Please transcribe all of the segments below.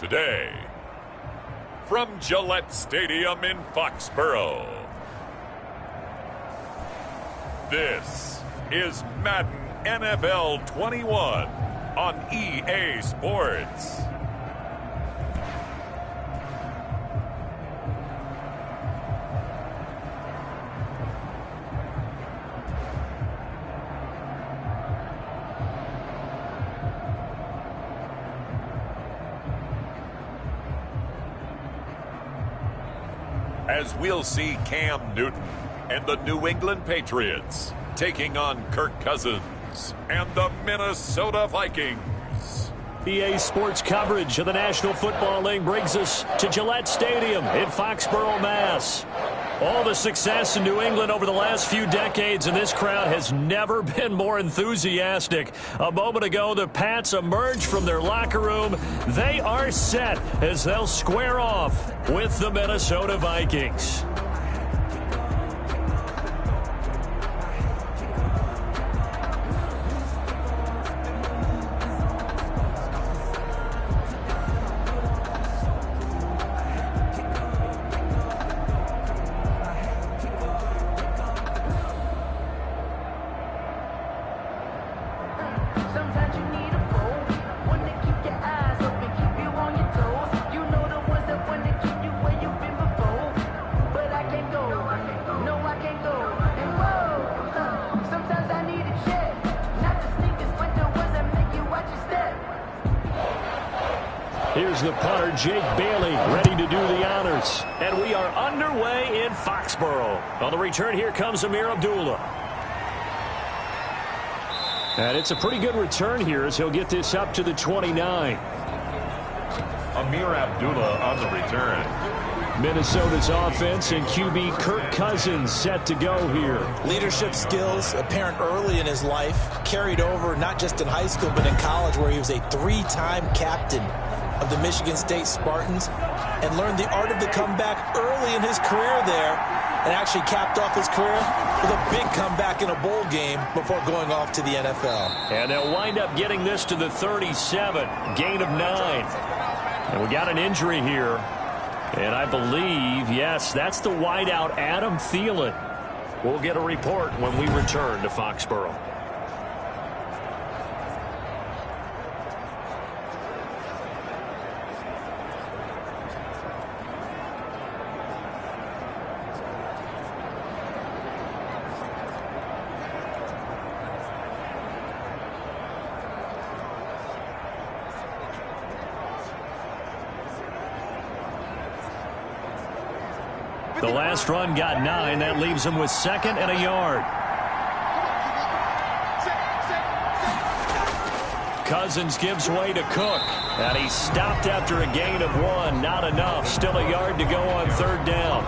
Today, from Gillette Stadium in Foxborough, this is Madden NFL 21 on EA Sports. As we'll see Cam Newton and the New England Patriots taking on Kirk Cousins and the Minnesota Vikings. EA Sports coverage of the National Football League brings us to Gillette Stadium in Foxborough, Mass. All the success in New England over the last few decades, and this crowd has never been more enthusiastic. A moment ago, the Pats emerged from their locker room. They are set as they'll square off with the Minnesota Vikings. Here's the punter, Jake Bailey, ready to do the honors. And we are underway in Foxborough. On the return, here comes Amir Abdullah. And it's a pretty good return here as he'll get this up to the 29. Amir Abdullah on the return. Minnesota's offense and QB Kirk Cousins set to go here. Leadership skills apparent early in his life, carried over not just in high school but in college, where he was a three-time captain of the Michigan State Spartans and learned the art of the comeback early in his career there, and actually capped off his career with a big comeback in a bowl game before going off to the NFL. And they'll wind up getting this to the 37, gain of 9. And we got an injury here. And I believe, yes, that's the wideout, Adam Thielen. We'll get a report when we return to Foxborough. The last run got 9. That leaves him with 2nd and a yard. Cousins gives way to Cook. And he's stopped after a gain of 1. Not enough. Still a yard to go on 3rd down.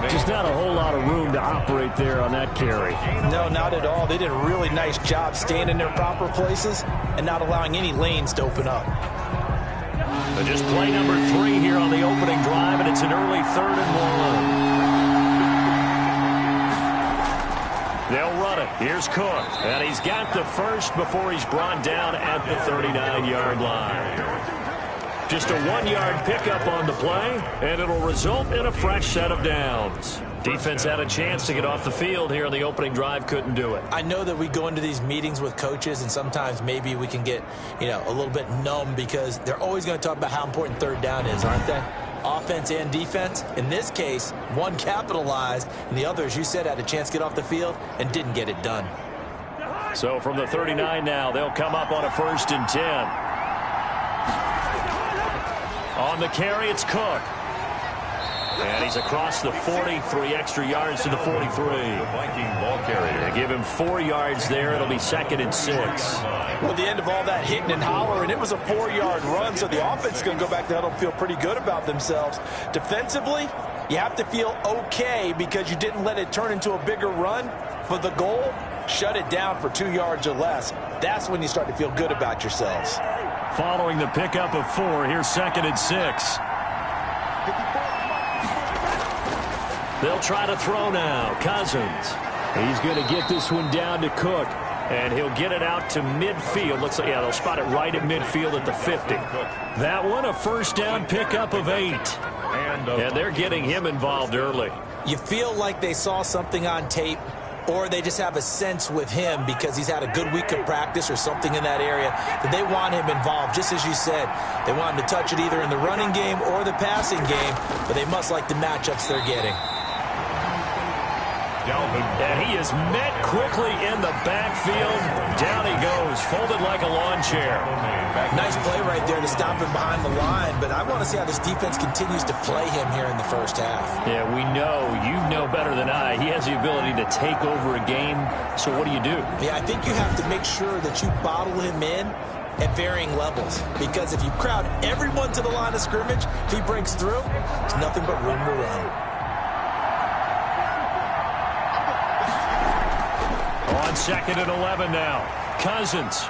Just not a whole lot of room to operate there on that carry. No, not at all. They did a really nice job staying in their proper places and not allowing any lanes to open up. But just play number 3 here on the opening drive, and it's an early 3rd and 1. They'll run it. Here's Cook. And he's got the first before he's brought down at the 39-yard line. Just a 1-yard pickup on the play, and it'll result in a fresh set of downs. Defense had a chance to get off the field here on the opening drive, couldn't do it. I know that we go into these meetings with coaches, and sometimes maybe we can get, a little bit numb because they're always going to talk about how important 3rd down is, aren't they? Offense and defense. In this case, one capitalized, and the other, as you said, had a chance to get off the field and didn't get it done. So from the 39 now, they'll come up on a 1st and 10. On the carry, it's Cook. And he's across the 40, 3 extra yards to the 43. Viking ball carrier. They give him 4 yards there. It'll be 2nd and 6. Well, at the end of all that hitting and hollering, it was a 4-yard run, so the offense is going to go back to huddle and feel pretty good about themselves. Defensively, you have to feel okay because you didn't let it turn into a bigger run. But the goal, shut it down for 2 yards or less. That's when you start to feel good about yourselves. Following the pickup of 4, here's 2nd and 6. They'll try to throw now. Cousins. He's going to get this one down to Cook. And he'll get it out to midfield. Looks like, yeah, they'll spot it right at midfield at the 50. That one, a first down pickup of 8. And they're getting him involved early. You feel like they saw something on tape, or they just have a sense with him because he's had a good week of practice or something in that area that they want him involved. Just as you said, they want him to touch it either in the running game or the passing game, but they must like the matchups they're getting. And he is met quickly in the backfield. Down he goes, folded like a lawn chair. Nice play right there to stop him behind the line, but I want to see how this defense continues to play him here in the first half. Yeah, we know, you know better than I, he has the ability to take over a game. So what do you do? Yeah, I think you have to make sure that you bottle him in at varying levels, because if you crowd everyone to the line of scrimmage, if he breaks through, there's nothing but room to run. On 2nd and 11 now. Cousins.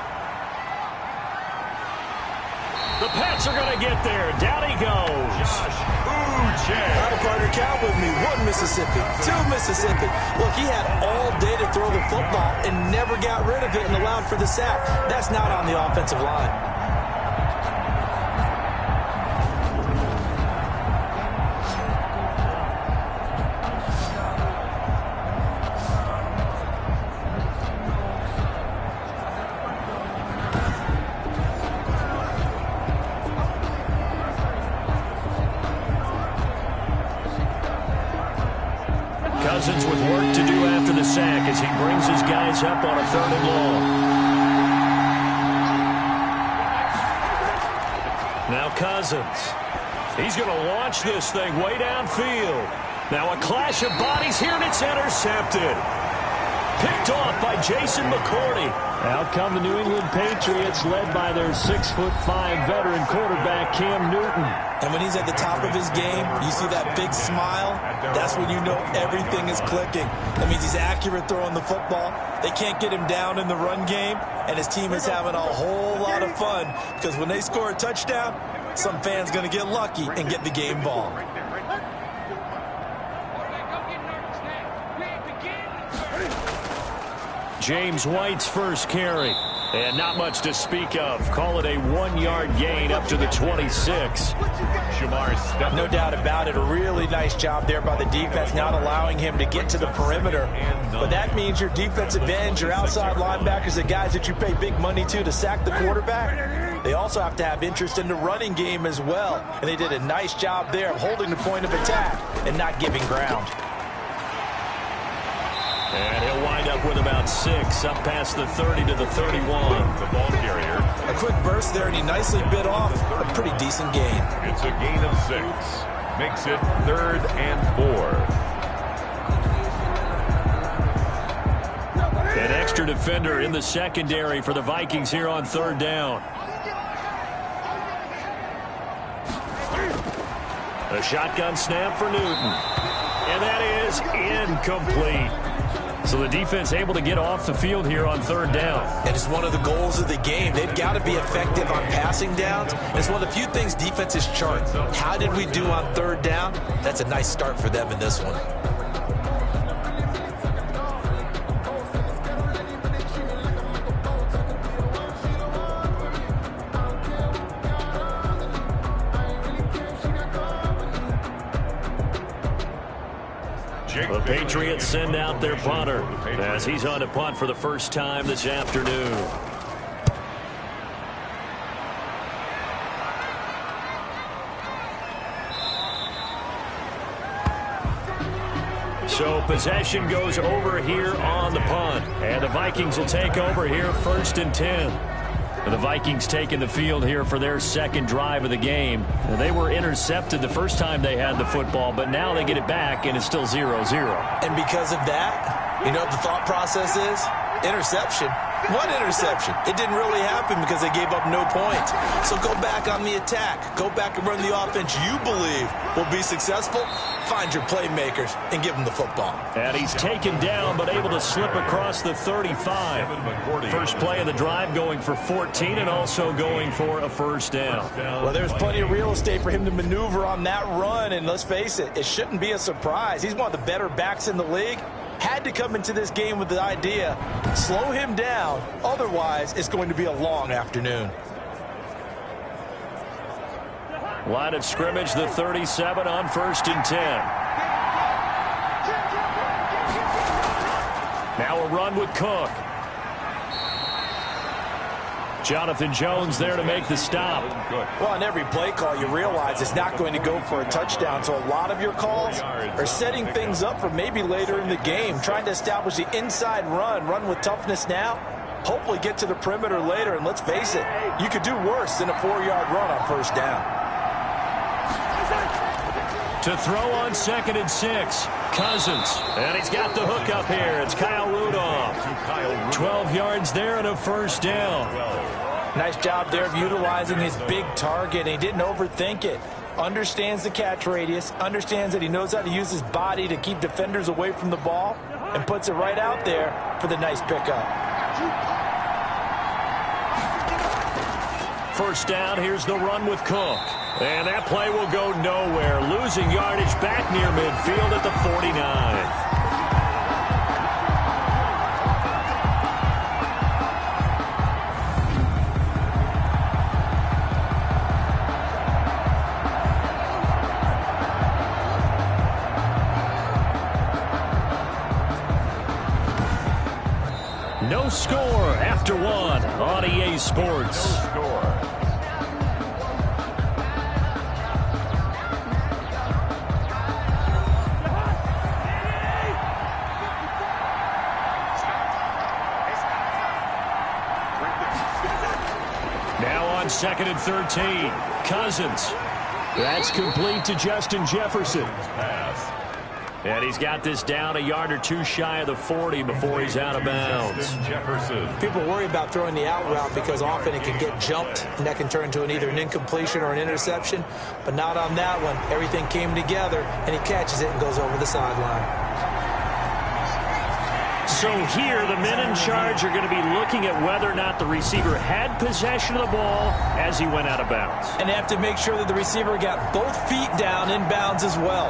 The Pats are going to get there. Down he goes. Battle partner, count with me. 1 Mississippi, 2 Mississippi. Look, he had all day to throw the football and never got rid of it and allowed for the sack. That's not on the offensive line. Cousins with work to do after the sack as he brings his guys up on a 3rd and long. Now Cousins. He's going to launch this thing way downfield. Now a clash of bodies here, and it's intercepted. Picked off by Jason McCourty. Out come the New England Patriots, led by their 6'5" veteran quarterback, Cam Newton. And when he's at the top of his game, you see that big smile, that's when you know everything is clicking. That means he's accurate throwing the football. They can't get him down in the run game, and his team is having a whole lot of fun because when they score a touchdown, some fan's going to get lucky and get the game ball. James White's first carry. And not much to speak of. Call it a 1-yard gain up to the 26. No doubt about it. A really nice job there by the defense, not allowing him to get to the perimeter. But that means your defensive ends, your outside linebackers, the guys that you pay big money to sack the quarterback, they also have to have interest in the running game as well. And they did a nice job there of holding the point of attack and not giving ground. And he'll wind up with about 6, up past the 30 to the 31. The ball carrier. A quick burst there, and he nicely bit off a pretty decent gain. It's a gain of 6. Makes it 3rd and 4. An extra defender in the secondary for the Vikings here on 3rd down. A shotgun snap for Newton. And that is incomplete. So the defense able to get off the field here on 3rd down. And it's one of the goals of the game. They've got to be effective on passing downs. And it's one of the few things defenses chart. How did we do on 3rd down? That's a nice start for them in this one. The Patriots send out their punter as he's on to punt for the first time this afternoon. So possession goes over here on the punt. And the Vikings will take over here 1st and 10. The Vikings taking the field here for their 2nd drive of the game. They were intercepted the first time they had the football, but now they get it back, and it's still 0-0. And because of that, you know what the thought process is? Interception. What interception? It didn't really happen because they gave up no points. So go back on the attack. Go back and run the offense you believe will be successful. Find your playmakers and give them the football. And he's taken down but able to slip across the 35. First play of the drive going for 14 and also going for a first down. Well, there's plenty of real estate for him to maneuver on that run. And let's face it, it shouldn't be a surprise. He's one of the better backs in the league. had to come into this game with the idea, slow him down, otherwise it's going to be a long afternoon. Line of scrimmage, the 37 on 1st and 10. Now a run with Cook. Jonathan Jones there to make the stop. Well, on every play call, you realize it's not going to go for a touchdown. So a lot of your calls are setting things up for maybe later in the game, trying to establish the inside run with toughness now, hopefully get to the perimeter later. And let's face it, you could do worse than a 4-yard run on 1st down. To throw on 2nd and 6, Cousins. And he's got the hook up here. It's Kyle Rudolph. 12 yards there and a 1st down. Nice job there of utilizing his big target. He didn't overthink it. Understands the catch radius. Understands that he knows how to use his body to keep defenders away from the ball. And puts it right out there for the nice pickup. 1st down, here's the run with Cook. And that play will go nowhere. Losing yardage back near midfield at the 49. No score after 1 on EA Sports. No score. Now on 2nd and 13, Cousins. That's complete to Justin Jefferson. And he's got this down a yard or two shy of the 40 before he's out of bounds. People worry about throwing the out route because often it can get jumped, and that can turn into either an incompletion or an interception. But not on that one. Everything came together, and he catches it and goes over the sideline. So here, the men in charge are going to be looking at whether or not the receiver had possession of the ball as he went out of bounds. And they have to make sure that the receiver got both feet down in bounds as well.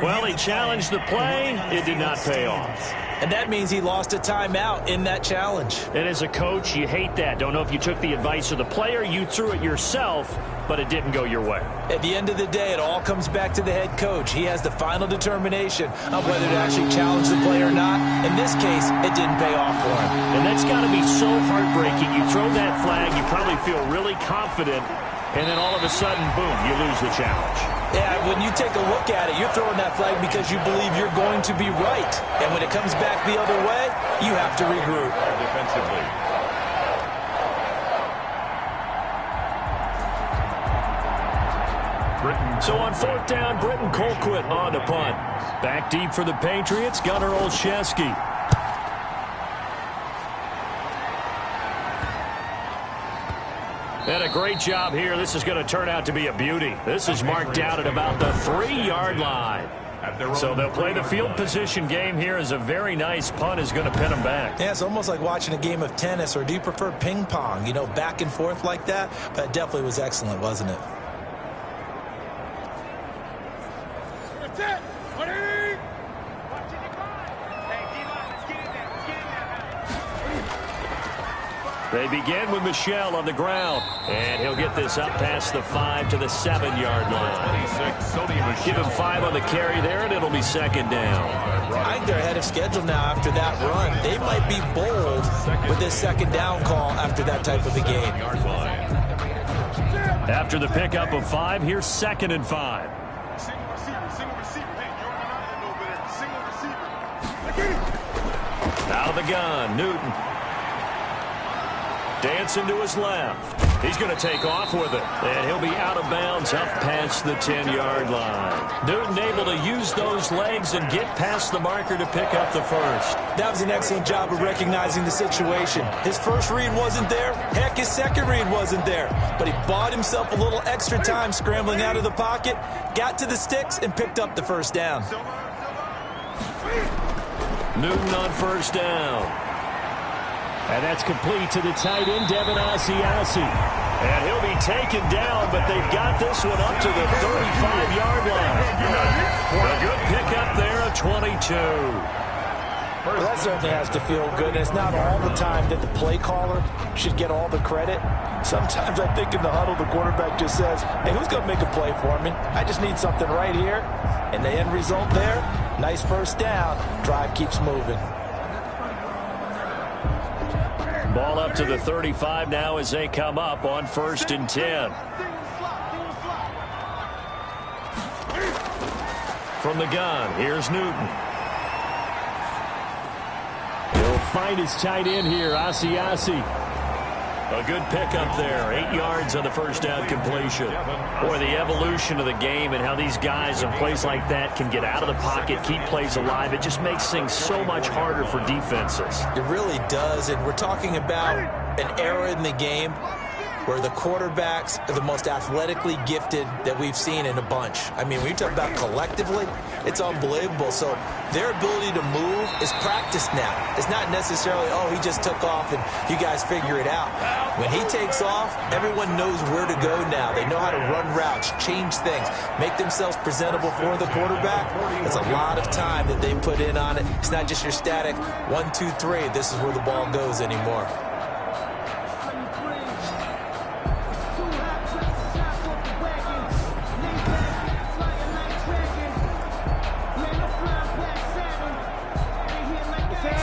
Well, he challenged the play. It did not pay off. And that means he lost a timeout in that challenge. And as a coach, you hate that. Don't know if you took the advice of the player, you threw it yourself, but it didn't go your way. At the end of the day, it all comes back to the head coach. He has the final determination on whether to actually challenge the play or not. In this case, it didn't pay off for him. And that's got to be so heartbreaking. You throw that flag, you probably feel really confident, and then all of a sudden, boom, you lose the challenge. Yeah, when you take a look at it, you're throwing that flag because you believe you're going to be right. And when it comes back the other way, you have to regroup. Defensively. So on 4th down, Britton Colquitt on the punt. Back deep for the Patriots, Gunnar Olszewski. And a great job here. This is going to turn out to be a beauty. This is marked out at about the 3-yard line. So they'll play the field position game here as a very nice punt is going to pin them back. Yeah, it's almost like watching a game of tennis, or do you prefer ping pong? You know, back and forth like that? But it definitely was excellent, wasn't it? They begin with Michel on the ground. And he'll get this up past the 5 to the 7-yard line. Give him 5 on the carry there, and it'll be 2nd down. I think they're ahead of schedule now after that run. They might be bold with this 2nd down call after that type of a game. After the pickup of 5, here's 2nd and 5. Out of the gun, Newton. Dancing to his left. He's going to take off with it, and he'll be out of bounds up past the 10-yard line. Newton able to use those legs and get past the marker to pick up the first. That was an excellent job of recognizing the situation. His first read wasn't there. Heck, his second read wasn't there. But he bought himself a little extra time scrambling out of the pocket, got to the sticks, and picked up the first down. Newton on first down. And that's complete to the tight end, Devin Asiasi. And he'll be taken down, but they've got this one up to the 35-yard line. A good pickup there of 22. Well, that certainly has to feel good. And it's not all the time that the play caller should get all the credit. Sometimes I think in the huddle, the quarterback just says, hey, who's going to make a play for me? I just need something right here. And the end result there, nice first down. Drive keeps moving. Ball up to the 35 now as they come up on 1st and 10. From the gun, here's Newton. He'll find his tight end here, Asiasi. A good pickup there. 8 yards on the first down completion. Boy, the evolution of the game and how these guys in plays like that can get out of the pocket, keep plays alive. It just makes things so much harder for defenses. It really does, and we're talking about an era in the game where the quarterbacks are the most athletically gifted that we've seen in a bunch. I mean, when you talk about collectively, it's unbelievable. So their ability to move is practiced now. It's not necessarily, oh, he just took off and you guys figure it out. When he takes off, everyone knows where to go now. They know how to run routes, change things, make themselves presentable for the quarterback. It's a lot of time that they put in on it. It's not just your static 1, 2, 3. This is where the ball goes anymore.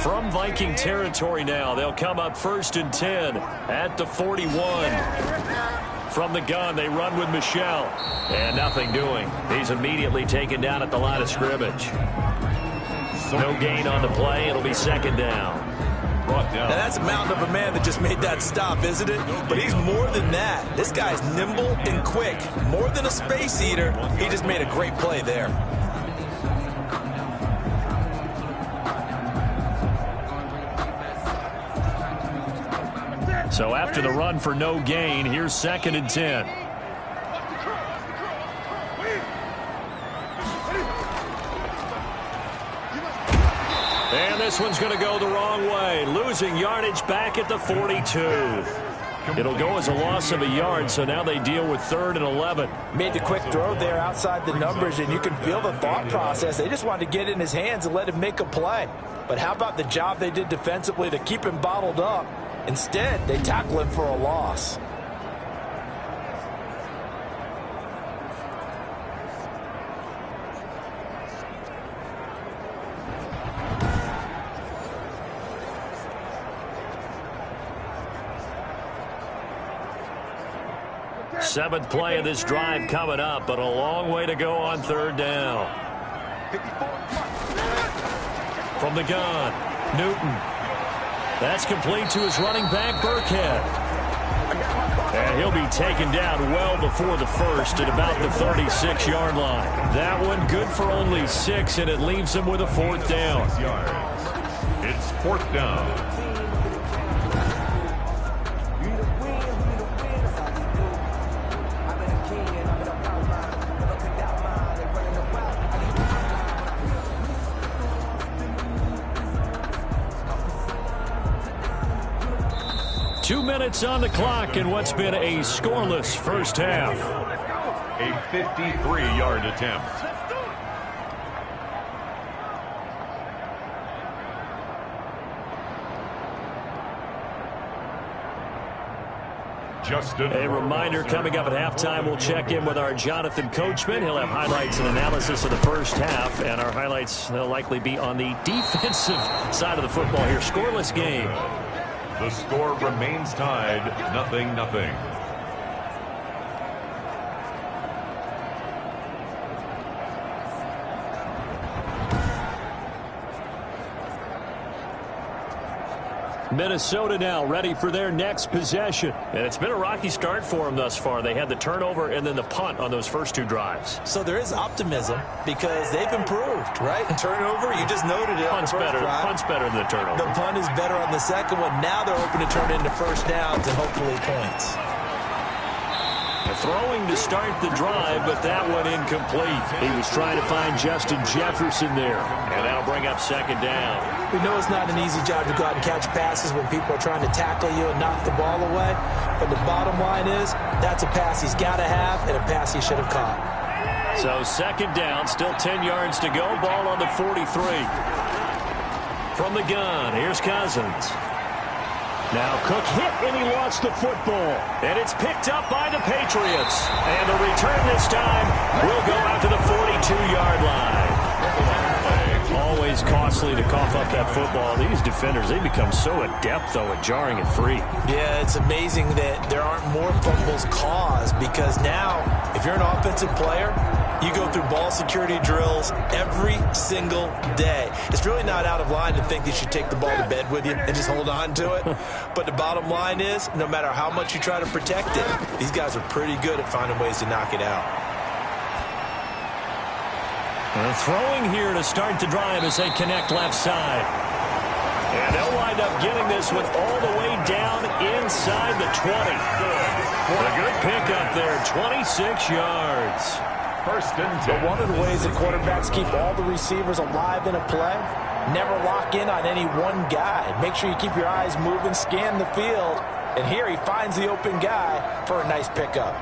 From Viking territory now, they'll come up 1st and 10 at the 41. From the gun, they run with Michel. And nothing doing. He's immediately taken down at the line of scrimmage. No gain on the play. It'll be 2nd down. Now that's a mountain of a man that just made that stop, isn't it? But he's more than that. This guy's nimble and quick. More than a space eater. He just made a great play there. So after the run for no gain, here's 2nd and 10. And this one's going to go the wrong way. Losing yardage back at the 42. It'll go as a loss of a yard, so now they deal with 3rd and 11. Made the quick throw there outside the numbers, and you can feel the thought process. They just wanted to get in his hands and let him make a play. But how about the job they did defensively to keep him bottled up? Instead, they tackle him for a loss. Seventh play of this drive coming up, but a long way to go on 3rd down. From the gun, Newton. That's complete to his running back, Burkhead. And he'll be taken down well before the first at about the 36-yard line. That one good for only 6, and it leaves him with a 4th down. It's 4th down. 2 minutes on the clock in what's been a scoreless first half. A 53-yard attempt. A reminder coming up at halftime, we'll check in with our Jonathan Coachman. He'll have highlights and analysis of the first half, and our highlights will likely be on the defensive side of the football here. Scoreless game. The score remains tied, 0-0. Minnesota now ready for their next possession. And it's been a rocky start for them thus far. They had the turnover and then the punt on those first two drives. So there is optimism because they've improved, right? Turnover, you just noted it. Punt's better. Punt's better than the turnover. The punt is better on the second one. Now they're hoping to turn it into first downs and hopefully points. Throwing to start the drive, but that one incomplete. He was trying to find Justin Jefferson there. And that'll bring up second down. We know it's not an easy job to go out and catch passes when people are trying to tackle you and knock the ball away. But the bottom line is, that's a pass he's got to have and a pass he should have caught. So second down, still 10 yards to go. Ball on the 43. From the gun, here's Cousins. Now Cook hit and he lost the football. And it's picked up by the Patriots. And the return this time will go out to the 42-yard line. Always costly to cough up that football. These defenders, they become so adept, though, at jarring it free. Yeah, it's amazing that there aren't more fumbles caused because now, if you're an offensive player, you go through ball security drills every single day. It's really not out of line to think that you should take the ball to bed with you and just hold on to it. But the bottom line is, no matter how much you try to protect it, these guys are pretty good at finding ways to knock it out. And throwing here to start the drive as they connect left side. And they'll wind up getting this one all the way down inside the 20. A good pickup there, 26 yards. First and 10. But one of the ways that quarterbacks keep all the receivers alive in a play, never lock in on any one guy. Make sure you keep your eyes moving, scan the field. And here he finds the open guy for a nice pickup.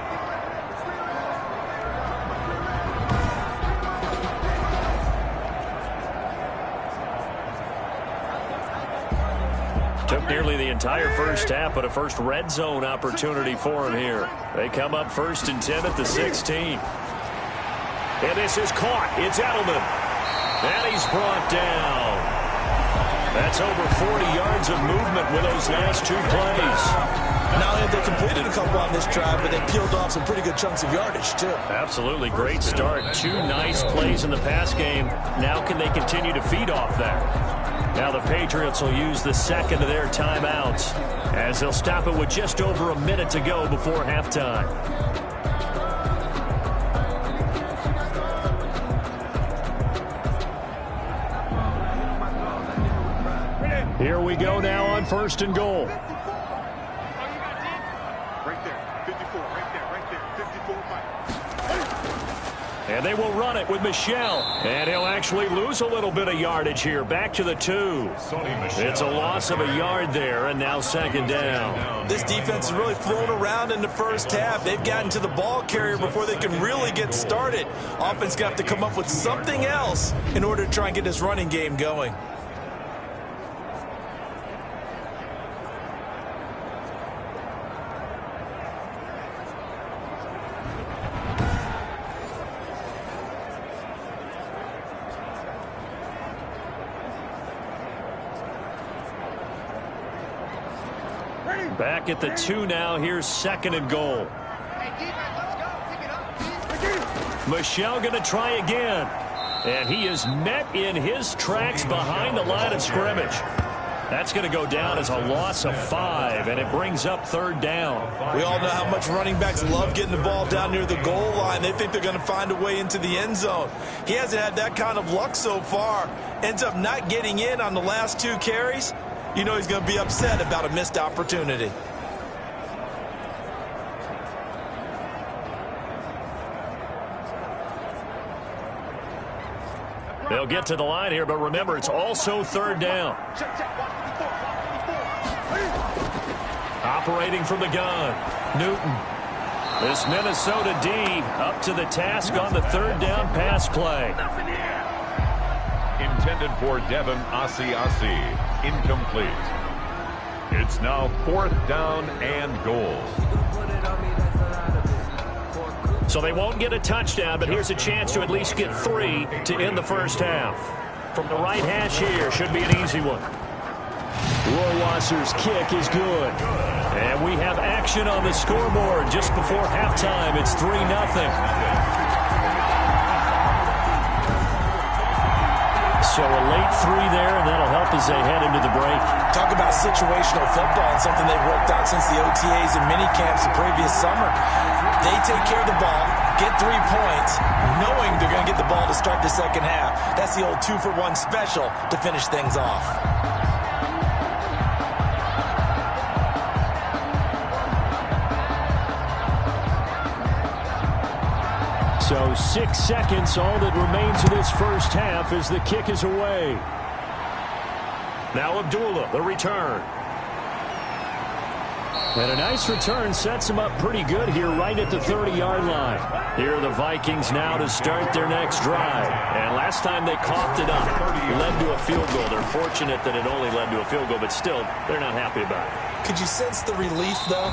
Took nearly the entire first half, but a first red zone opportunity for him here. They come up first and 10 at the 16. And this is caught. It's Edelman. And he's brought down. That's over 40 yards of movement with those last two plays. Not only have they completed a couple on this drive, but they peeled off some pretty good chunks of yardage, too. Absolutely. Great start. Two nice plays in the pass game. Now can they continue to feed off that? Now the Patriots will use the second of their timeouts as they'll stop it with just over a minute to go before halftime. Here we go now on first and goal. Right there, 54, right there, 54. And they will run it with Michel. And he'll actually lose a little bit of yardage here. Back to the 2. It's a loss of a yard there, and now second down. This defense has really flown around in the first half. They've gotten to the ball carrier before they can really get started. Offense going to have to come up with something else in order to try and get this running game going. Back at the 2 now. Here's second and goal. Michel going to try again. And he is met in his tracks behind the line of scrimmage. That's going to go down as a loss of 5, and it brings up third down. We all know how much running backs love getting the ball down near the goal line. They think they're going to find a way into the end zone. He hasn't had that kind of luck so far. Ends up not getting in on the last 2 carries. You know he's going to be upset about a missed opportunity. They'll get to the line here, but remember, it's also third down. Operating from the gun, Newton. This Minnesota D up to the task on the third down pass play. Intended for Devin Asiasi. Incomplete. It's now 4th down and goal. So they won't get a touchdown, but here's a chance to at least get 3 to end the first half. From the right hash here, should be an easy one. Rohrwasser's kick is good. And we have action on the scoreboard just before halftime. It's 3-0. So a late 3 there, and that'll help as they head into the break. Talk about situational football and something they've worked out since the OTAs and mini camps the previous summer. They take care of the ball, get 3 points, knowing they're going to get the ball to start the second half. That's the old 2-for-1 special to finish things off. So 6 seconds, all that remains of this first half as the kick is away. Now Abdullah, the return. And a nice return sets him up pretty good here right at the 30-yard line. Here are the Vikings now to start their next drive. And last time they coughed it up, led to a field goal. They're fortunate that it only led to a field goal, but still, they're not happy about it. Could you sense the relief, though,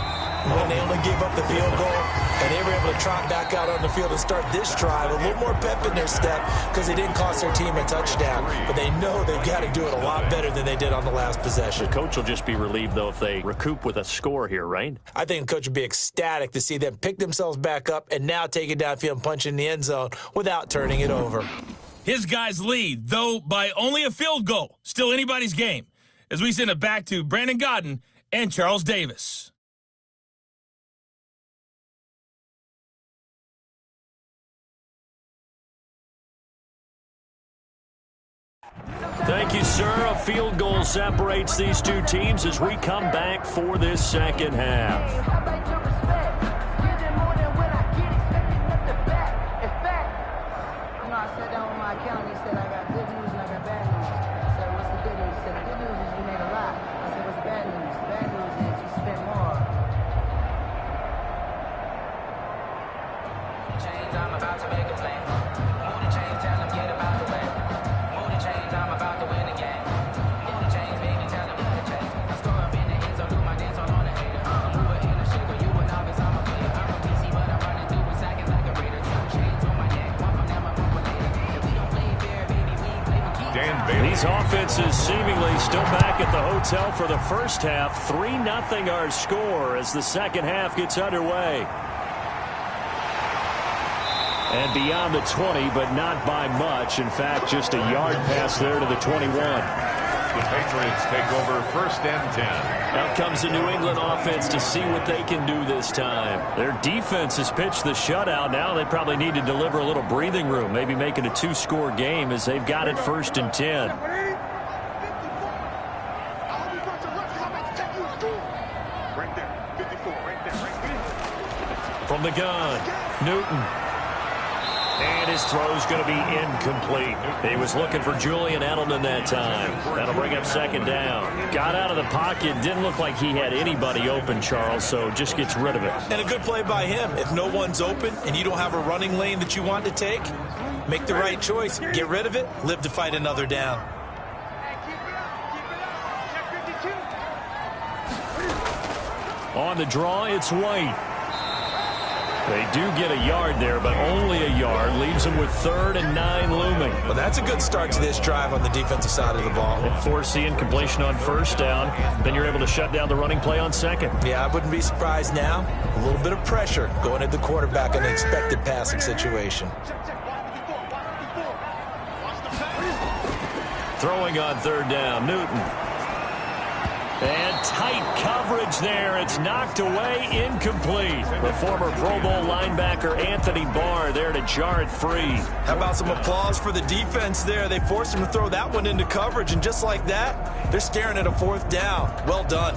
when they only gave up the field goal and they were able to trot back out on the field and start this drive? A little more pep in their step because they didn't cost their team a touchdown, but they know they've got to do it a lot better than they did on the last possession. The coach will just be relieved, though, if they recoup with a score here, right? I think the coach would be ecstatic to see them pick themselves back up and now take it downfield and punch in the end zone without turning it over. His guys lead, though by only a field goal. Still anybody's game. As we send it back to Brandon Godden and Charles Davis. Thank you, sir. A field goal separates these two teams as we come back for this second half. These offenses seemingly still back at the hotel for the first half. 3-0 our score as the second half gets underway. And beyond the 20, but not by much. In fact, just a yard pass there to the 21. The Patriots take over 1st and 10. Out comes the New England offense to see what they can do this time. Their defense has pitched the shutout. Now they probably need to deliver a little breathing room, maybe make it a 2-score game as they've got it 1st and 10. From the gun, Newton. And his throw's going to be incomplete. He was looking for Julian Edelman that time. That'll bring up 2nd down. Got out of the pocket. Didn't look like he had anybody open, Charles, so just gets rid of it. And a good play by him. If no one's open and you don't have a running lane that you want to take, make the right choice. Get rid of it. Live to fight another down. On the draw, it's White. They do get a yard there, but only a yard. Leaves them with 3rd and 9 looming. Well, that's a good start to this drive on the defensive side of the ball. And foreseeing completion on 1st down. Then you're able to shut down the running play on 2nd. Yeah, I wouldn't be surprised now. A little bit of pressure going at the quarterback in an expected passing situation. Throwing on 3rd down, Newton. And tight coverage there. It's knocked away, incomplete. The former Pro Bowl linebacker Anthony Barr there to jar it free. How about some applause for the defense there? They forced him to throw that one into coverage, and just like that, they're staring at a 4th down. Well done.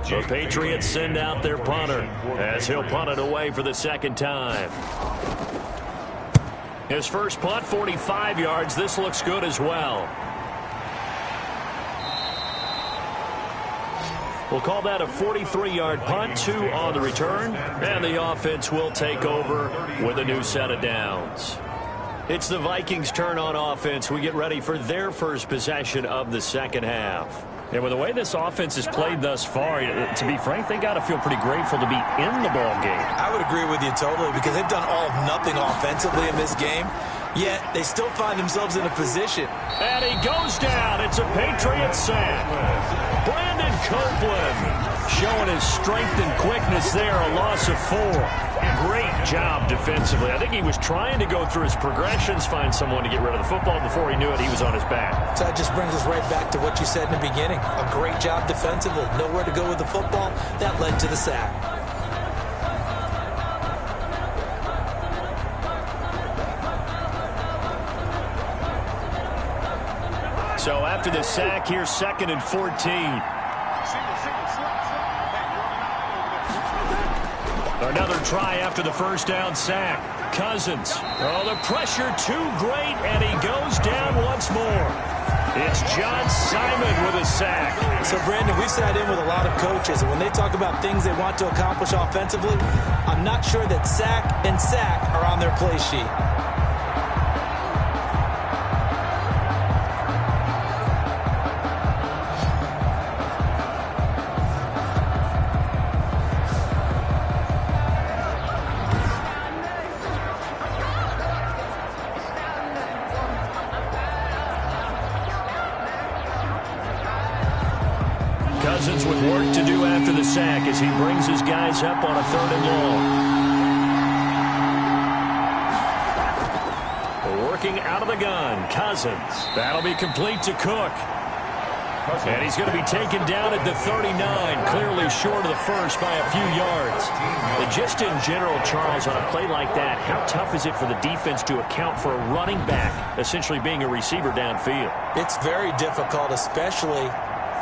The Patriots send out their punter as he'll punt it away for the 2nd time. His first punt, 45 yards. This looks good as well. We'll call that a 43-yard punt, 2 on the return, and the offense will take over with a new set of downs. It's the Vikings' turn on offense. We get ready for their first possession of the second half. And with the way this offense has played thus far, to be frank, they got to feel pretty grateful to be in the ball game. I would agree with you totally because they've done all of nothing offensively in this game. Yet they still find themselves in a position. And he goes down. It's a Patriots sack. Brandon Copeland showing his strength and quickness there, a loss of 4. Great job defensively. I think he was trying to go through his progressions, find someone to get rid of the football. Before he knew it, he was on his back. So that just brings us right back to what you said in the beginning. A great job defensively. Nowhere to go with the football. That led to the sack. So after the sack, here's 2nd and 14. Another try after the first down sack. Cousins. Oh, the pressure too great, and he goes down once more. It's John Simon with a sack. So, Brandon, we've sat in with a lot of coaches, and when they talk about things they want to accomplish offensively, I'm not sure that sack and sack are on their play sheet. Cousins with work to do after the sack as he brings his guys up on a 3rd and long. Working out of the gun, Cousins. That'll be complete to Cook. And he's going to be taken down at the 39, clearly short of the first by a few yards. But just in general, Charles, on a play like that, how tough is it for the defense to account for a running back essentially being a receiver downfield? It's very difficult, especially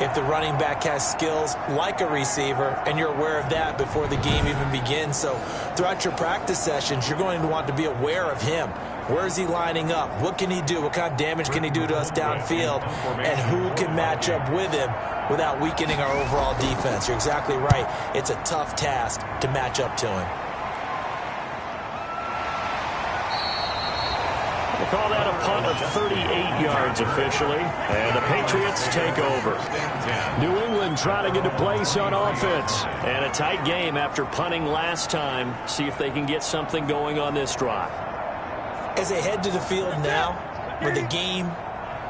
if the running back has skills like a receiver, and you're aware of that before the game even begins. So throughout your practice sessions, you're going to want to be aware of him. Where is he lining up? What can he do? What kind of damage can he do to us downfield? And who can match up with him without weakening our overall defense? You're exactly right. It's a tough task to match up to him. We'll call that a punt of 38 yards officially, and the Patriots take over. New England trying to get a place on offense, and a tight game after punting last time. See if they can get something going on this drive. As they head to the field now, with the game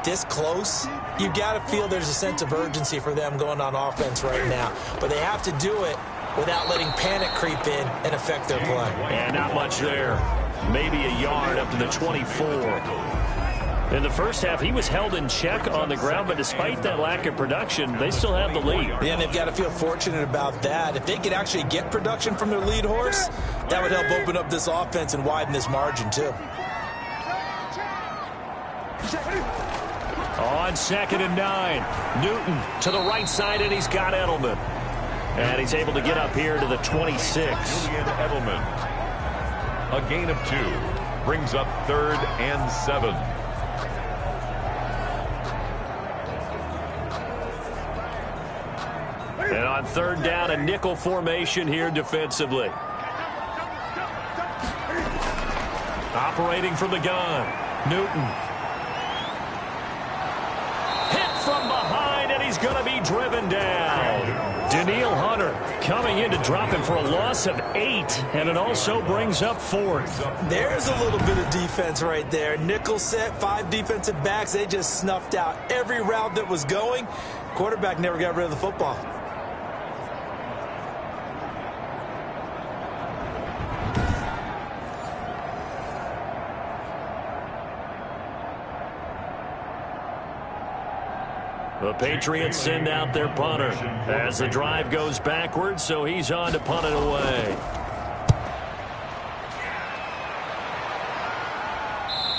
this close, you've got to feel there's a sense of urgency for them going on offense right now. But they have to do it without letting panic creep in and affect their play. And not much there. Maybe a yard up to the 24. In the first half, he was held in check on the ground, but despite that lack of production, they still have the lead. Yeah, and they've got to feel fortunate about that. If they could actually get production from their lead horse, that would help open up this offense and widen this margin, too. On 2nd and 9, Newton to the right side, and he's got Edelman. And he's able to get up here to the 26. Julian Edelman. A gain of 2 brings up 3rd and 7. And on 3rd down, a nickel formation here defensively. Operating from the gun, Newton. Hit from behind, and he's going to be driven down. Daniil Hunter coming in to drop him for a loss of 8, and it also brings up 4th. There's a little bit of defense right there. Nickel set, 5 defensive backs. They just snuffed out every route that was going. Quarterback never got rid of the football. The Patriots send out their punter as the drive goes backwards, so he's on to punt it away.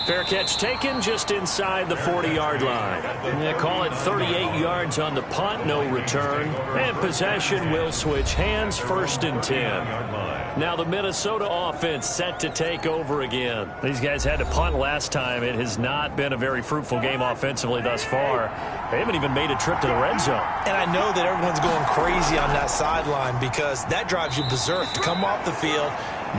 Fair catch taken just inside the 40-yard line. They call it 38 yards on the punt, no return. And possession will switch hands, 1st and 10. Now the Minnesota offense set to take over again. These guys had to punt last time. It has not been a very fruitful game offensively thus far. They haven't even made a trip to the red zone. And I know that everyone's going crazy on that sideline because that drives you berserk to come off the field,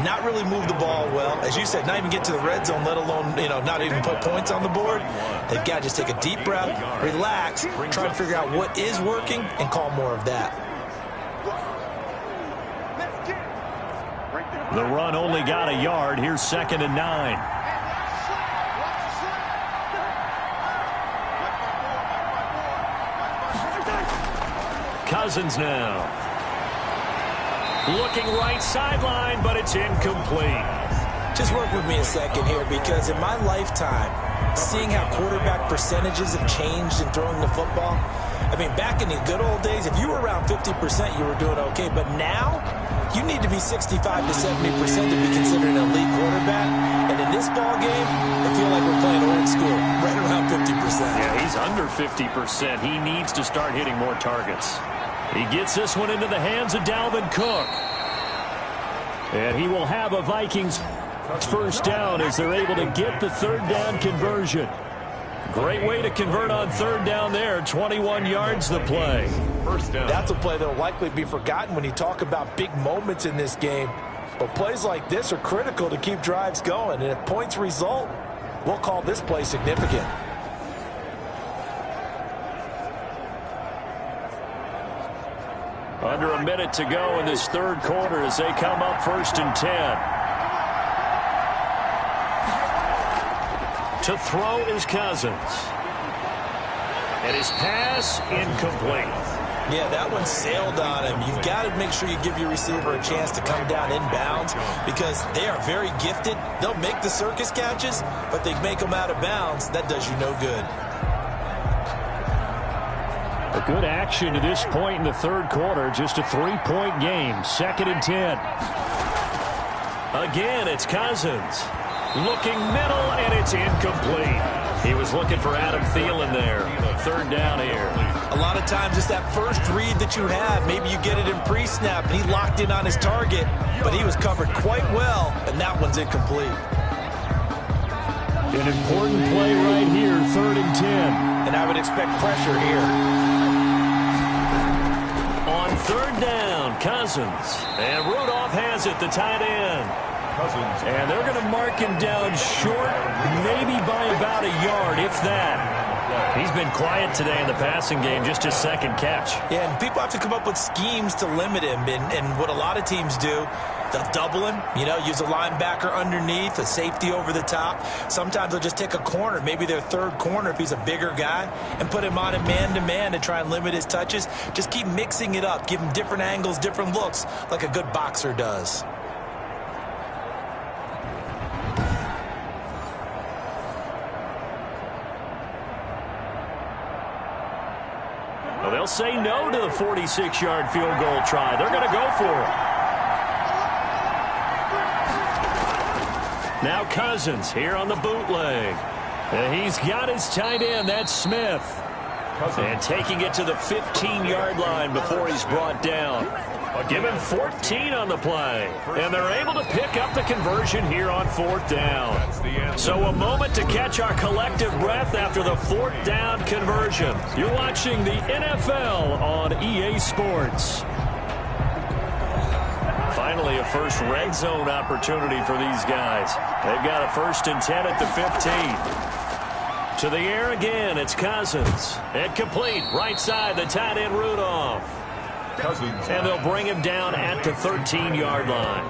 not really move the ball well. As you said, not even get to the red zone, let alone, not even put points on the board. They've got to just take a deep breath, relax, try to figure out what is working, and call more of that. The run only got a yard. Here's 2nd and 9. Cousins now. Looking right sideline, but it's incomplete. Just work with me a second here, because in my lifetime, seeing how quarterback percentages have changed in throwing the football, I mean, back in the good old days, if you were around 50%, you were doing okay. But now, you need to be 65 to 70% to be considered an elite quarterback. And in this ball game, I feel like we're playing old school, right around 50%. Yeah, he's under 50%. He needs to start hitting more targets. He gets this one into the hands of Dalvin Cook. And he will have a Vikings first down as they're able to get the third down conversion. Great way to convert on third down there. 21 yards the play. First down. That's a play that will likely be forgotten when you talk about big moments in this game. But plays like this are critical to keep drives going. And if points result, we'll call this play significant. Under a minute to go in this third quarter as they come up 1st and 10. To throw is Cousins. And his pass incomplete. Yeah, that one sailed on him. You've got to make sure you give your receiver a chance to come down inbounds, because they are very gifted. They'll make the circus catches, but they make them out of bounds. That does you no good. A good action to this point in the third quarter. Just a 3-point game. 2nd and 10. Again, it's Cousins. Looking middle, and it's incomplete. He was looking for Adam Thielen there. Third down here. A lot of times it's that first read that you have. Maybe you get it in pre-snap, and he locked in on his target, but he was covered quite well, and that one's incomplete. An important play right here, 3rd and 10. And I would expect pressure here. On third down, Cousins. And Rudolph has it, the tight end. And they're going to mark him down short, maybe by about a yard, if that. He's been quiet today in the passing game, just his second catch. Yeah, and people have to come up with schemes to limit him. And what a lot of teams do, they'll double him, use a linebacker underneath, a safety over the top. Sometimes they'll just take a corner, maybe their third corner if he's a bigger guy, and put him on a man-to-man to try and limit his touches. Just keep mixing it up, give him different angles, different looks, like a good boxer does. Well, they'll say no to the 46-yard field goal try. They're going to go for it. Now Cousins here on the bootleg. And he's got his tight end. That's Smith. And taking it to the 15-yard line before he's brought down. Give him 14 on the play. And they're able to pick up the conversion here on 4th down. So a moment to catch our collective breath after the 4th down conversion. You're watching the NFL on EA Sports. Finally, a first red zone opportunity for these guys. They've got a 1st and 10 at the 15. To the air again, it's Cousins. And complete, right side, the tight end Rudolph. And they'll bring him down at the 13-yard line.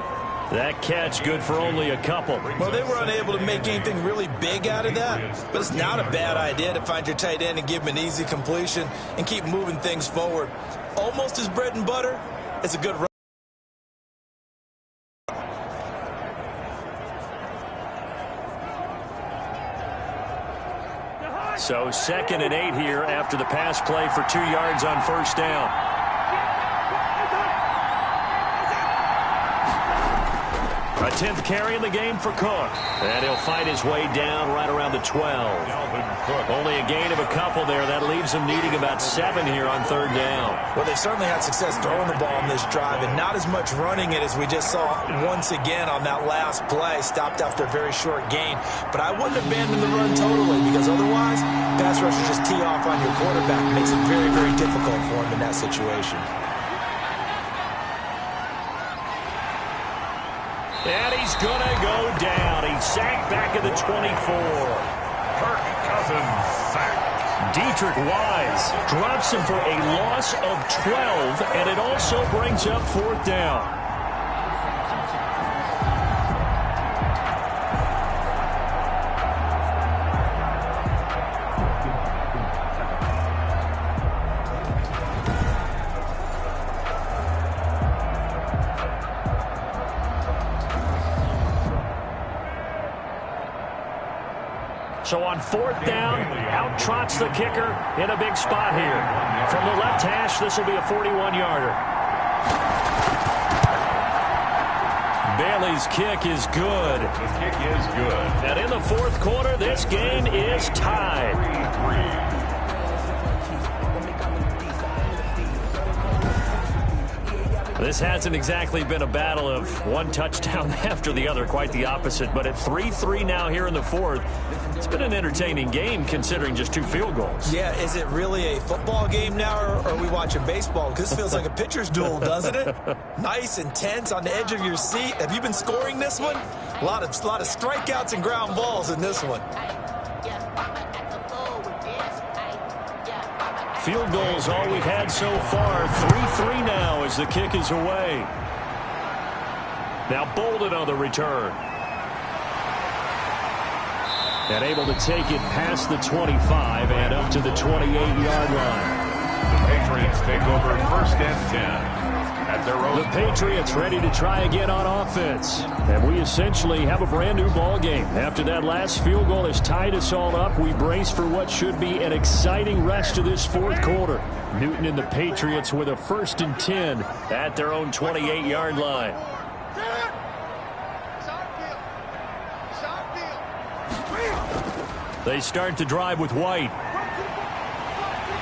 That catch good for only a couple. Well, they were unable to make anything really big out of that, but it's not a bad idea to find your tight end and give him an easy completion and keep moving things forward. Almost his bread and butter. It's a good run. So 2nd and 8 here after the pass play for 2 yards on 1st down. A 10th carry in the game for Cook. And he'll fight his way down right around the 12. Only a gain of a couple there. That leaves him needing about 7 here on 3rd down. Well, they certainly had success throwing the ball on this drive, and not as much running it as we just saw once again on that last play. Stopped after a very short gain. But I wouldn't abandon the run totally, because otherwise, pass rushers just tee off on your quarterback. It makes it very, very difficult for him in that situation. And he's going to go down. He's sacked back at the 24. Kirk Cousins sacked. Dietrich Wise drops him for a loss of 12, and it also brings up 4th down. So on 4th down, out trots the kicker in a big spot here. From the left hash, this will be a 41-yarder. Bailey's kick is good. The kick is good. And in the 4th quarter, this game is tied. 3-3. This hasn't exactly been a battle of one touchdown after the other, quite the opposite. But at 3-3 now here in the 4th, it's been an entertaining game considering just 2 field goals. Yeah, is it really a football game now, or are we watching baseball? Because this feels like a pitcher's duel, doesn't it? Nice, intense, on the edge of your seat. Have you been scoring this one? A lot of strikeouts and ground balls in this one. Field goals all we've had so far. 3-3 now as the kick is away. Now Bolden on the return. And able to take it past the 25 and up to the 28-yard line. The Patriots take over 1st and 10 at their own. The Patriots ready to try again on offense. And we essentially have a brand new ball game. After that last field goal has tied us all up, we brace for what should be an exciting rest of this 4th quarter. Newton and the Patriots with a 1st and 10 at their own 28-yard line. They start to drive with White.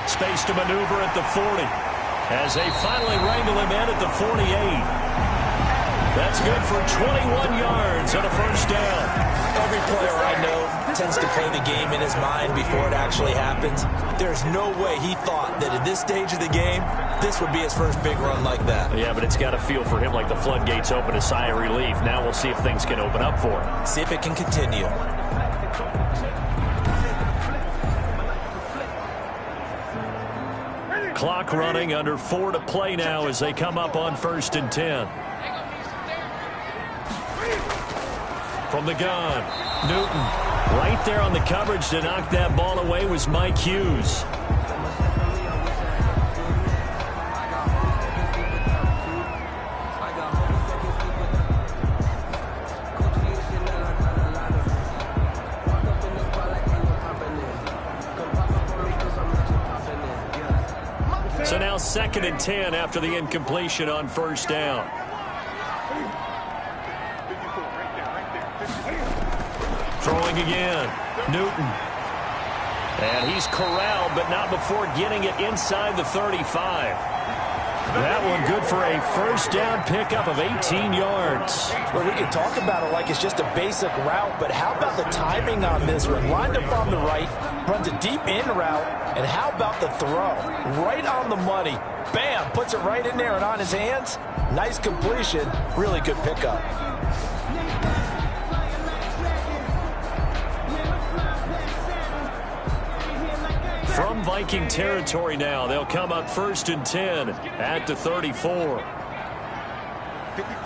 Space to maneuver at the 40. As they finally wrangle him in at the 48. That's good for 21 yards and a 1st down. Every player I know tends to play the game in his mind before it actually happens. There's no way he thought that at this stage of the game, this would be his first big run like that. Yeah, but it's got to feel for him like the floodgates open, a sigh of relief. Now we'll see if things can open up for him. See if it can continue. Clock running, under 4 to play now as they come up on 1st and 10. From the gun, Newton. Right there on the coverage to knock that ball away was Mike Hughes. So now 2nd and 10 after the incompletion on 1st down. Throwing again, Newton. And he's corralled, but not before getting it inside the 35. That one good for a 1st down pickup of 18 yards. Well, we can talk about it like it's just a basic route, but how about the timing on this one? Lined up on the right, runs a deep in route, and how about the throw? Right on the money. Bam, puts it right in there and on his hands. Nice completion, really good pickup. From Viking territory now, they'll come up 1st and 10 at the 34. 54,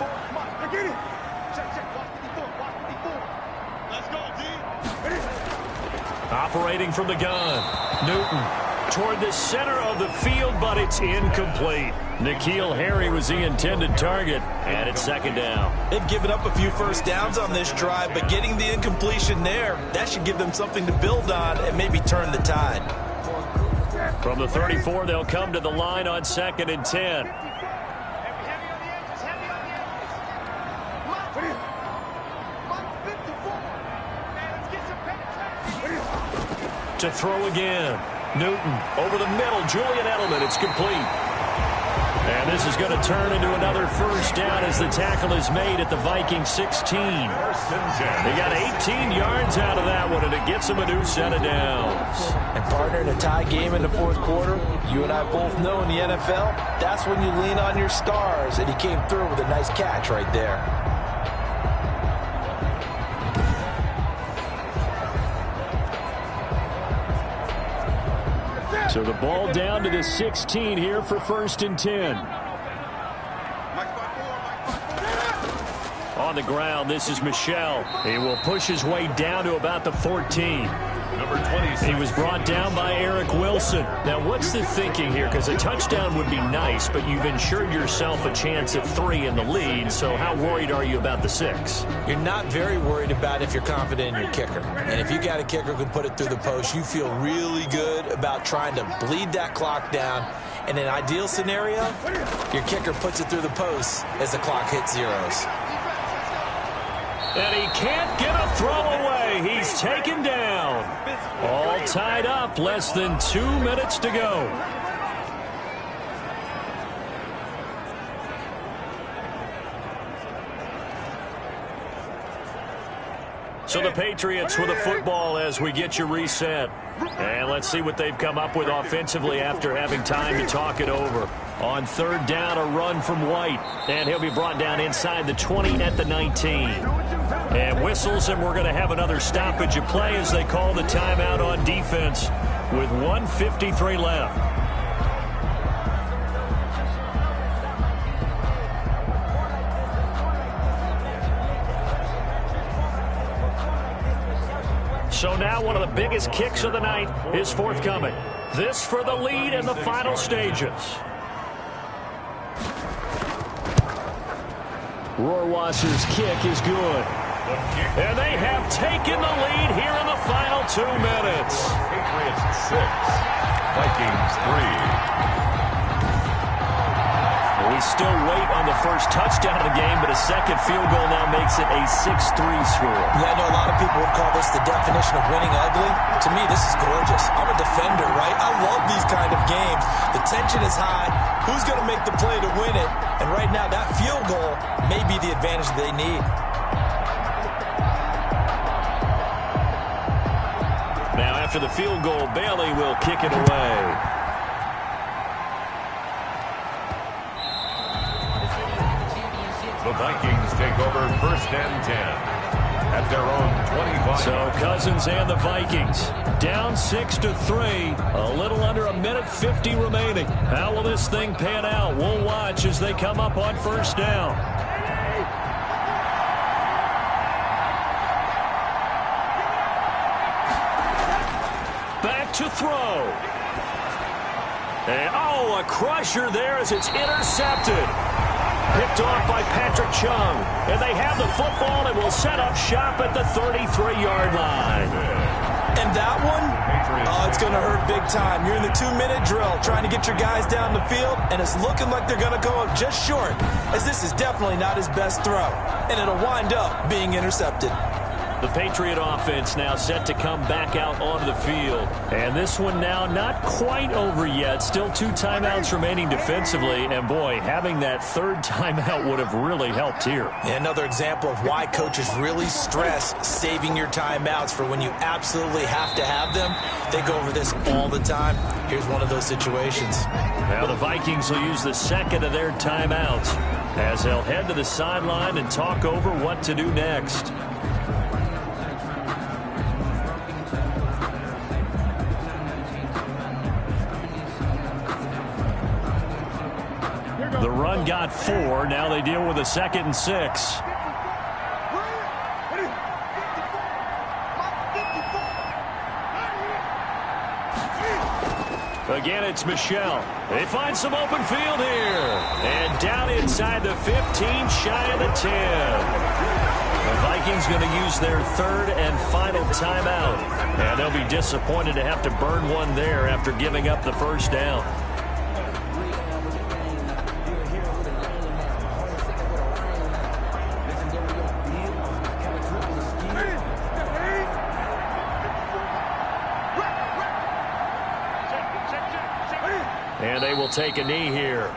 come on, get it. Check, watch 54, watch 54. Let's go, D. Operating from the gun, Newton toward the center of the field, but it's incomplete. N'Keal Harry was the intended target, and it's 2nd down. They've given up a few 1st downs on this drive, but getting the incompletion there, that should give them something to build on and maybe turn the tide. From the 34, they'll come to the line on 2nd and 10. To throw again. Newton over the middle. Julian Edelman. It's complete. And this is going to turn into another 1st down as the tackle is made at the Vikings 16. They got 18 yards out of that one, and it gets them a new set of downs. And partner, in a tie game in the 4th quarter, you and I both know in the NFL, that's when you lean on your stars, and he came through with a nice catch right there. So the ball down to the 16 here for 1st and 10. On the ground, this is Michel. He will push his way down to about the 14. number 26. He was brought down by Eric Wilson. Now, what's the thinking here? Because a touchdown would be nice, but you've ensured yourself a chance at 3 in the lead, so how worried are you about the 6? You're not very worried about if you're confident in your kicker. And if you got a kicker who can put it through the post, you feel really good about trying to bleed that clock down. In an ideal scenario, your kicker puts it through the post as the clock hits zeros. And he can't get a throw away. He's taken down. All tied up, less than 2 minutes to go. So the Patriots with a football as we get you reset. And let's see what they've come up with offensively after having time to talk it over. On third down, a run from White. And he'll be brought down inside the 20 at the 19. And whistles, and we're going to have another stoppage of play as they call the timeout on defense with 1:53 left. So now one of the biggest kicks of the night is forthcoming. This for the lead in the final stages. Rohrwasser's kick is good. And they have taken the lead here in the final 2 minutes. Patriots 6, Vikings 3. We still wait on the first touchdown of the game, but a second field goal now makes it a 6-3 score. Yeah, I know a lot of people would call this the definition of winning ugly. To me, this is gorgeous. I'm a defender, right? I love these kind of games. The tension is high. Who's going to make the play to win it? And right now, that field goal may be the advantage they need. Now, after the field goal, Bailey will kick it away. The Vikings take over 1st and 10 at their own 25. So Cousins and the Vikings down 6-3. A little under 1:50 remaining. How will this thing pan out? We'll watch as they come up on first down. Back to throw. And, a crusher there as it's intercepted. Picked off by Patrick Chung. And they have the football and will set up shop at the 33-yard line. And that one, it's going to hurt big time. You're in the 2-minute drill trying to get your guys down the field, and it's looking like they're going to go up just short, as this is definitely not his best throw. And it'll wind up being intercepted. The Patriot offense now set to come back out onto the field. And this one now not quite over yet. Still 2 timeouts remaining defensively. And, boy, having that third timeout would have really helped here. And another example of why coaches really stress saving your timeouts for when you absolutely have to have them. They go over this all the time. Here's one of those situations. Now the Vikings will use the second of their timeouts as they'll head to the sideline and talk over what to do next. The run got 4. Now they deal with a 2nd and 6. Again, it's Michelle. They find some open field here. And down inside the 15, shy of the 10. The Vikings going to use their 3rd and final timeout. And they'll be disappointed to have to burn one there after giving up the first down. And they will take a knee here.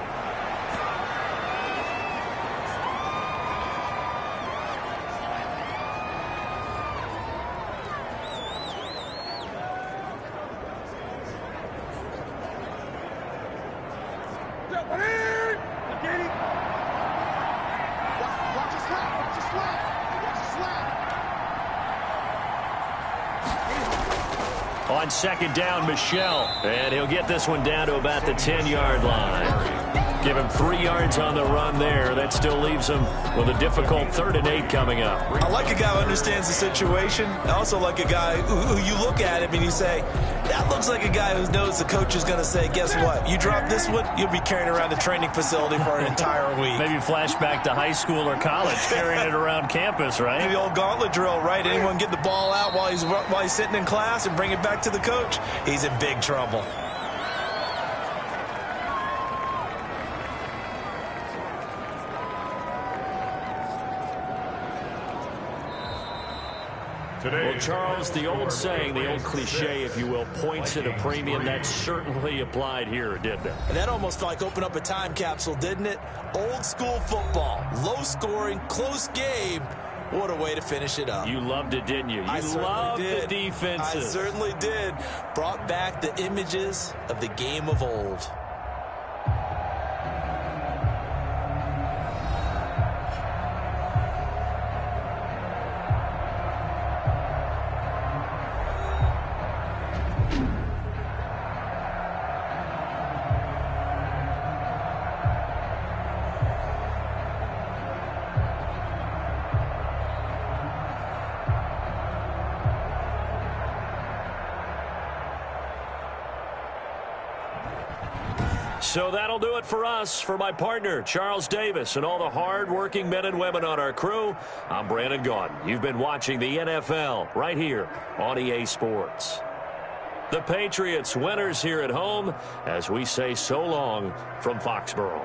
On 2nd down, Michelle. And he'll get this one down to about the 10-yard line. Give him 3 yards on the run there. That still leaves him with a difficult 3rd and 8 coming up. I like a guy who understands the situation. I also like a guy who you look at him and you say, that looks like a guy who knows the coach is going to say, guess what? You drop this one, you'll be carrying around the training facility for an entire week. Maybe flashback to high school or college, carrying it around campus, right? The old gauntlet drill, right? Anyone get the ball out while he's sitting in class and bring it back to the coach? He's in big trouble. Well, Charles, the old saying, the old cliche, if you will, points at a premium. That certainly applied here, didn't it? And that almost like opened up a time capsule, didn't it? Old school football, low scoring, close game. What a way to finish it up. You loved it, didn't you? You loved the defenses. I certainly did. Brought back the images of the game of old. So that'll do it for us. For my partner, Charles Davis, and all the hard-working men and women on our crew, I'm Brandon Gaudin. You've been watching the NFL right here on EA Sports. The Patriots winners here at home as we say so long from Foxborough.